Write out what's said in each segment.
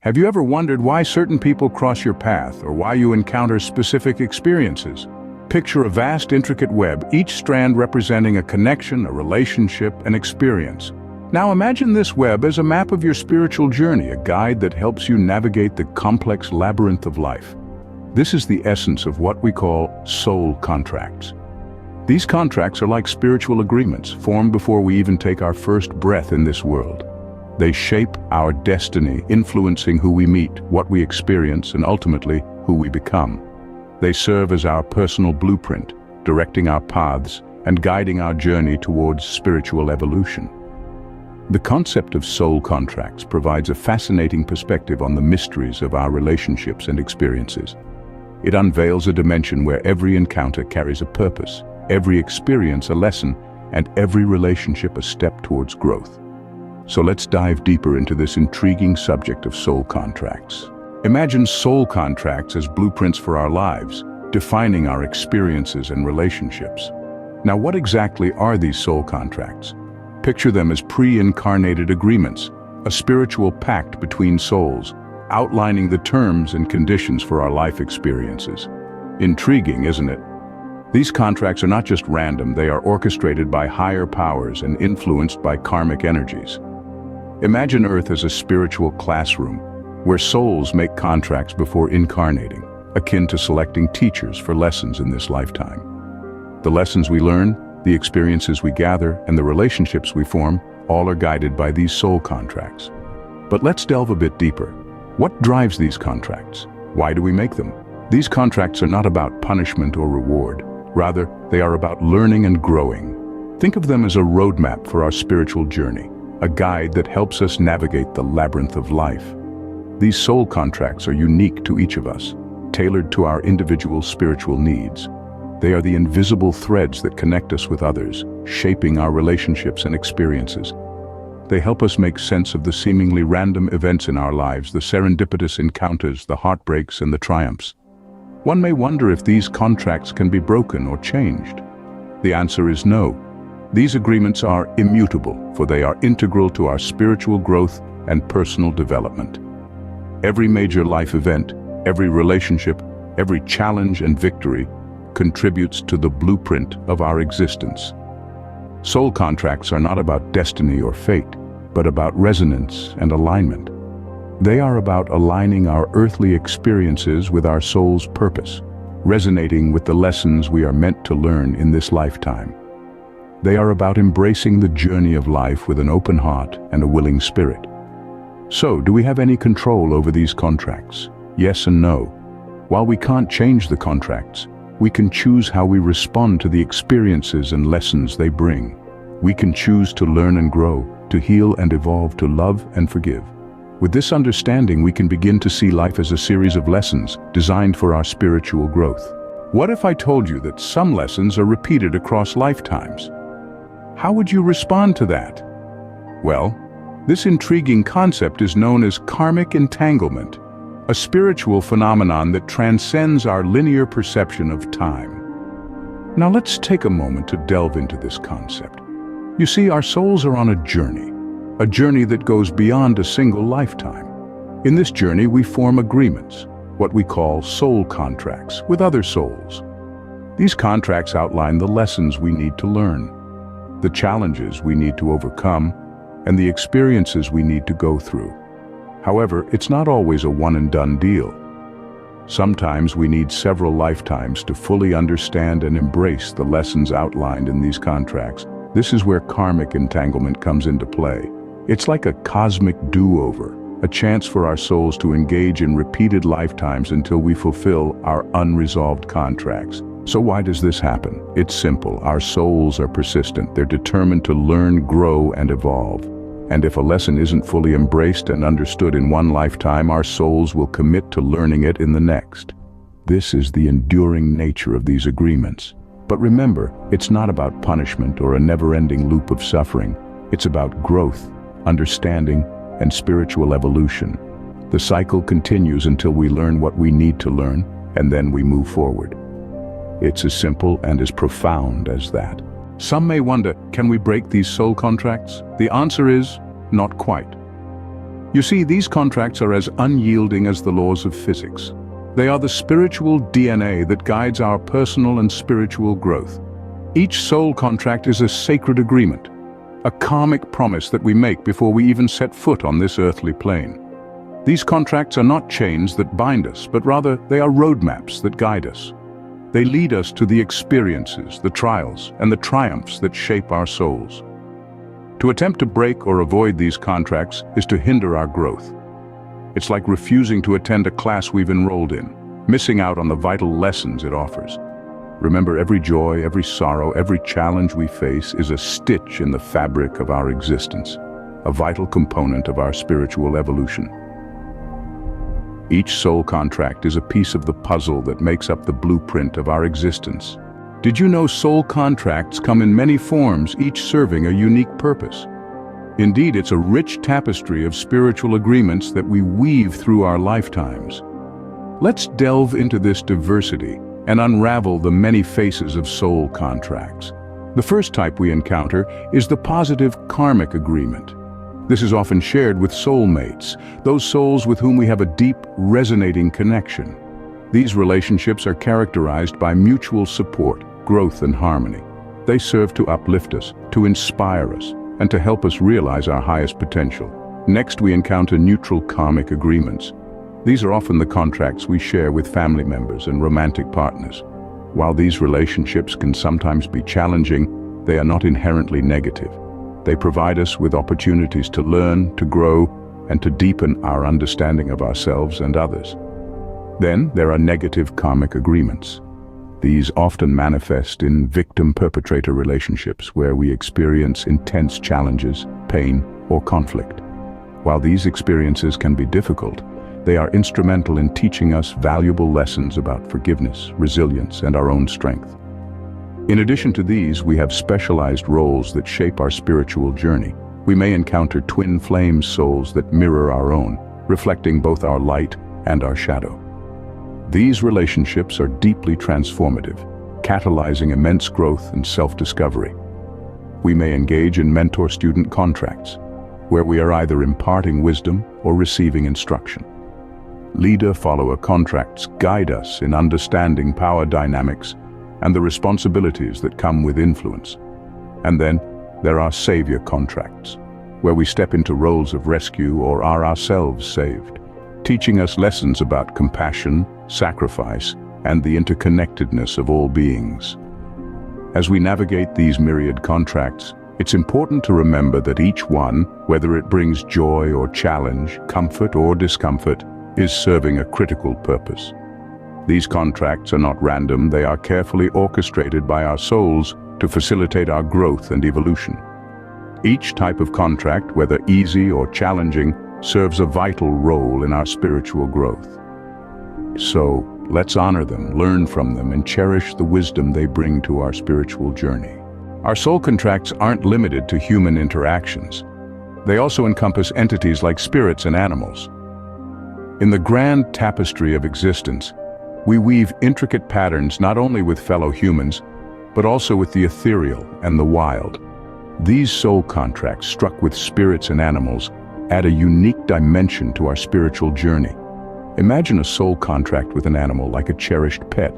Have you ever wondered why certain people cross your path or why you encounter specific experiences? Picture a vast, intricate web, each strand representing a connection, a relationship, an experience. Now imagine this web as a map of your spiritual journey, a guide that helps you navigate the complex labyrinth of life. This is the essence of what we call soul contracts. These contracts are like spiritual agreements formed before we even take our first breath in this world. They shape our destiny, influencing who we meet, what we experience, and ultimately, who we become. They serve as our personal blueprint, directing our paths and guiding our journey towards spiritual evolution. The concept of soul contracts provides a fascinating perspective on the mysteries of our relationships and experiences. It unveils a dimension where every encounter carries a purpose, every experience a lesson, and every relationship a step towards growth. So let's dive deeper into this intriguing subject of soul contracts. Imagine soul contracts as blueprints for our lives, defining our experiences and relationships. Now, what exactly are these soul contracts? Picture them as pre-incarnated agreements, a spiritual pact between souls, outlining the terms and conditions for our life experiences. Intriguing, isn't it? These contracts are not just random, they are orchestrated by higher powers and influenced by karmic energies. Imagine Earth as a spiritual classroom, where souls make contracts before incarnating, akin to selecting teachers for lessons in this lifetime. The lessons we learn, the experiences we gather, and the relationships we form, all are guided by these soul contracts. But let's delve a bit deeper. What drives these contracts? Why do we make them? These contracts are not about punishment or reward. Rather, they are about learning and growing. Think of them as a roadmap for our spiritual journey, a guide that helps us navigate the labyrinth of life. These soul contracts are unique to each of us, tailored to our individual spiritual needs. They are the invisible threads that connect us with others, shaping our relationships and experiences. They help us make sense of the seemingly random events in our lives, the serendipitous encounters, the heartbreaks, and the triumphs. One may wonder if these contracts can be broken or changed. The answer is no. These agreements are immutable, for they are integral to our spiritual growth and personal development. Every major life event, every relationship, every challenge and victory contributes to the blueprint of our existence. Soul contracts are not about destiny or fate, but about resonance and alignment. They are about aligning our earthly experiences with our soul's purpose, resonating with the lessons we are meant to learn in this lifetime. They are about embracing the journey of life with an open heart and a willing spirit. So, do we have any control over these contracts? Yes and no. While we can't change the contracts, we can choose how we respond to the experiences and lessons they bring. We can choose to learn and grow, to heal and evolve, to love and forgive. With this understanding, we can begin to see life as a series of lessons designed for our spiritual growth. What if I told you that some lessons are repeated across lifetimes? How would you respond to that? Well, this intriguing concept is known as karmic entanglement, a spiritual phenomenon that transcends our linear perception of time. Now let's take a moment to delve into this concept. You see, our souls are on a journey that goes beyond a single lifetime. In this journey, we form agreements, what we call soul contracts, with other souls. These contracts outline the lessons we need to learn, the challenges we need to overcome, and the experiences we need to go through. However, it's not always a one-and-done deal. Sometimes we need several lifetimes to fully understand and embrace the lessons outlined in these contracts. This is where karmic entanglement comes into play. It's like a cosmic do-over, a chance for our souls to engage in repeated lifetimes until we fulfill our unresolved contracts. So why does this happen? It's simple. Our souls are persistent. They're determined to learn, grow, and evolve. And if a lesson isn't fully embraced and understood in one lifetime, our souls will commit to learning it in the next. This is the enduring nature of these agreements. But remember, it's not about punishment or a never-ending loop of suffering. It's about growth, understanding, and spiritual evolution. The cycle continues until we learn what we need to learn, and then we move forward. It's as simple and as profound as that. Some may wonder, can we break these soul contracts? The answer is, not quite. You see, these contracts are as unyielding as the laws of physics. They are the spiritual DNA that guides our personal and spiritual growth. Each soul contract is a sacred agreement, a karmic promise that we make before we even set foot on this earthly plane. These contracts are not chains that bind us, but rather they are roadmaps that guide us. They lead us to the experiences, the trials, and the triumphs that shape our souls. To attempt to break or avoid these contracts is to hinder our growth. It's like refusing to attend a class we've enrolled in, missing out on the vital lessons it offers. Remember, every joy, every sorrow, every challenge we face is a stitch in the fabric of our existence, a vital component of our spiritual evolution. Each soul contract is a piece of the puzzle that makes up the blueprint of our existence. Did you know soul contracts come in many forms, each serving a unique purpose? Indeed, it's a rich tapestry of spiritual agreements that we weave through our lifetimes. Let's delve into this diversity and unravel the many faces of soul contracts. The first type we encounter is the positive karmic agreement. This is often shared with soulmates, those souls with whom we have a deep, resonating connection. These relationships are characterized by mutual support, growth, and harmony. They serve to uplift us, to inspire us, and to help us realize our highest potential. Next, we encounter neutral karmic agreements. These are often the contracts we share with family members and romantic partners. While these relationships can sometimes be challenging, they are not inherently negative. They provide us with opportunities to learn, to grow, and to deepen our understanding of ourselves and others. Then there are negative karmic agreements. These often manifest in victim-perpetrator relationships where we experience intense challenges, pain, or conflict. While these experiences can be difficult, they are instrumental in teaching us valuable lessons about forgiveness, resilience, and our own strength. In addition to these, we have specialized roles that shape our spiritual journey. We may encounter twin flame souls that mirror our own, reflecting both our light and our shadow. These relationships are deeply transformative, catalyzing immense growth and self-discovery. We may engage in mentor-student contracts, where we are either imparting wisdom or receiving instruction. Leader-follower contracts guide us in understanding power dynamics and the responsibilities that come with influence. And then there are savior contracts, where we step into roles of rescue or are ourselves saved, teaching us lessons about compassion, sacrifice, and the interconnectedness of all beings. As we navigate these myriad contracts, it's important to remember that each one, whether it brings joy or challenge, comfort or discomfort, is serving a critical purpose. These contracts are not random, they are carefully orchestrated by our souls to facilitate our growth and evolution. Each type of contract, whether easy or challenging, serves a vital role in our spiritual growth. So, let's honor them, learn from them, and cherish the wisdom they bring to our spiritual journey. Our soul contracts aren't limited to human interactions. They also encompass entities like spirits and animals. In the grand tapestry of existence, we weave intricate patterns not only with fellow humans, but also with the ethereal and the wild. These soul contracts, struck with spirits and animals, add a unique dimension to our spiritual journey. Imagine a soul contract with an animal like a cherished pet.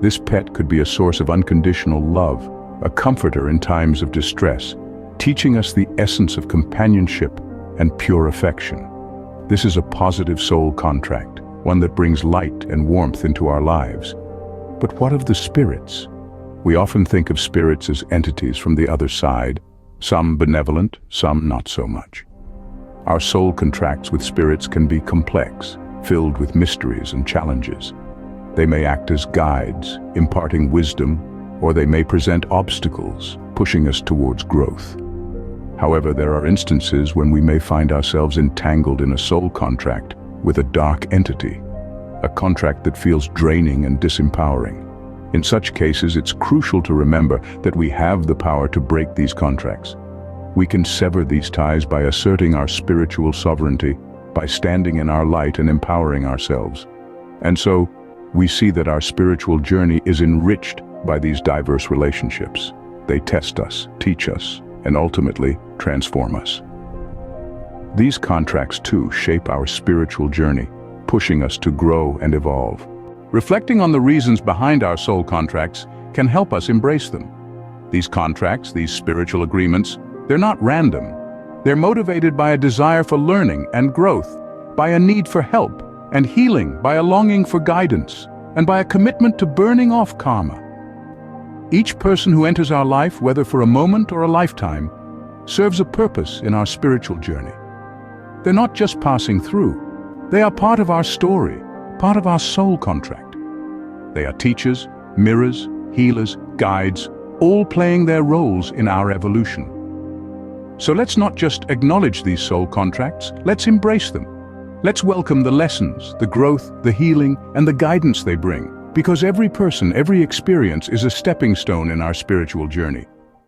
This pet could be a source of unconditional love, a comforter in times of distress, teaching us the essence of companionship and pure affection. This is a positive soul contract, one that brings light and warmth into our lives. But what of the spirits? We often think of spirits as entities from the other side, some benevolent, some not so much. Our soul contracts with spirits can be complex, filled with mysteries and challenges. They may act as guides, imparting wisdom, or they may present obstacles, pushing us towards growth. However, there are instances when we may find ourselves entangled in a soul contract with a dark entity, a contract that feels draining and disempowering. In such cases, it's crucial to remember that we have the power to break these contracts. We can sever these ties by asserting our spiritual sovereignty, by standing in our light and empowering ourselves. And so, we see that our spiritual journey is enriched by these diverse relationships. They test us, teach us, and ultimately transform us. These contracts too shape our spiritual journey, pushing us to grow and evolve. Reflecting on the reasons behind our soul contracts can help us embrace them. These contracts, these spiritual agreements, they're not random. They're motivated by a desire for learning and growth, by a need for help and healing, by a longing for guidance, and by a commitment to burning off karma. Each person who enters our life, whether for a moment or a lifetime, serves a purpose in our spiritual journey. They're not just passing through. They are part of our story, part of our soul contract. They are teachers, mirrors, healers, guides, all playing their roles in our evolution. So let's not just acknowledge these soul contracts, let's embrace them. Let's welcome the lessons, the growth, the healing, and the guidance they bring, because every person, every experience is a stepping stone in our spiritual journey.